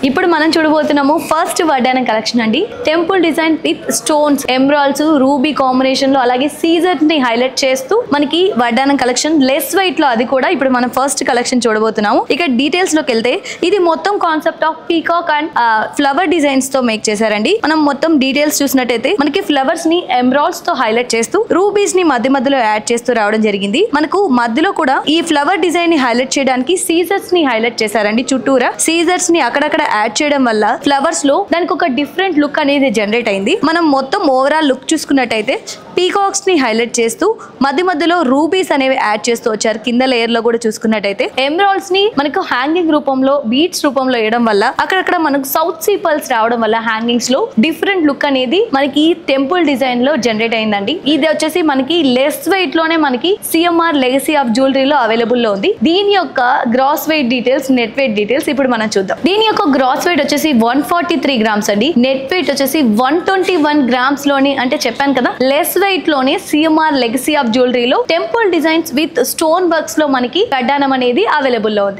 ఇప్పుడు మనం చూడబోతున్నాము ఫస్ట్ వడ్డానం కలెక్షన్ అండి. Temple design with stones, emeralds, ruby combination లో అలాగే సీజర్స్ ని హైలైట్ చేస్తూ మనకి వడ్డానం కలెక్షన్ లెస్ వెయిట్ లో, అది కూడా ఇప్పుడు మనం ఫస్ట్ కలెక్షన్ చూడబోతున్నాము. ఇక డీటెయిల్స్ లోకి వెళ్తే ఇది మొత్తం concept of peacock and flower designs తో మేక్ చేశారండి. మనం మొత్తం డీటెయిల్స్ చూసినట్టయితే మనకి ఫ్లవర్స్ ని ఎమరాల్డ్స్ తో హైలైట్ చేస్తూ రూబీస్ ని మధ్య మధ్యలో యాడ్ చేస్తూ రావడం జరిగింది. మనకు మధ్యలో కూడా ఈ ఫ్లవర్ డిజైన్ ని హైలైట్ చేయడానికి సీజర్స్ ని హైలైట్ చేశారండి. చుట్టూరా సీజర్స్ ని అక్కడక్కడ యాడ్ చేయడం వల్ల ఫ్లవర్స్ లో దానికి ఒక డిఫరెంట్ లుక్ అనేది జనరేట్ అయింది. మనం మొత్తం ఓవరాల్ లుక్ చూసుకున్నట్టయితే పీకాక్స్ ని హైలైట్ చేస్తూ మధ్య మధ్యలో రూబీస్ అనేవి యాడ్ చేస్తూ వచ్చారు. కింద లేయర్ లో కూడా చూసుకున్నట్టయితే ఎమరాల్డ్స్ ని మనకు హ్యాంగింగ్ రూపంలో, బీట్స్ రూపంలో వేయడం వల్ల అక్కడక్కడ మనకు సౌత్ సీ పర్ల్స్ రావడం వల్ల హ్యాంగింగ్స్ లో డిఫరెంట్ లుక్ అనేది మనకి టెంపుల్ డిజైన్ లో జనరేట్ అయిందండి. ఇది వచ్చేసి మనకి లెస్ వెయిట్ లోనే మనకి సిఎంఆర్ లెగసీ ఆఫ్ జ్యువెలరీలో అవైలబుల్ లో ఉంది. దీని యొక్క gross weight details, net weight details ఇప్పుడు మనం చూద్దాం. దీని యొక్క గ్రాస్ వెయిట్ వచ్చేసి 143 గ్రామ్స్ అండి. నెట్ వెయిట్ వచ్చేసి 121 గ్రామ్స్ లోని, అంటే చెప్పాను కదా లెస్ వెయిట్ లోనే సిఎంఆర్ లెగసీ ఆఫ్ జ్యువెలరీలో temple designs with stone works లో మనకి వడ్డానం అనేది అవైలబుల్ లో ఉంది.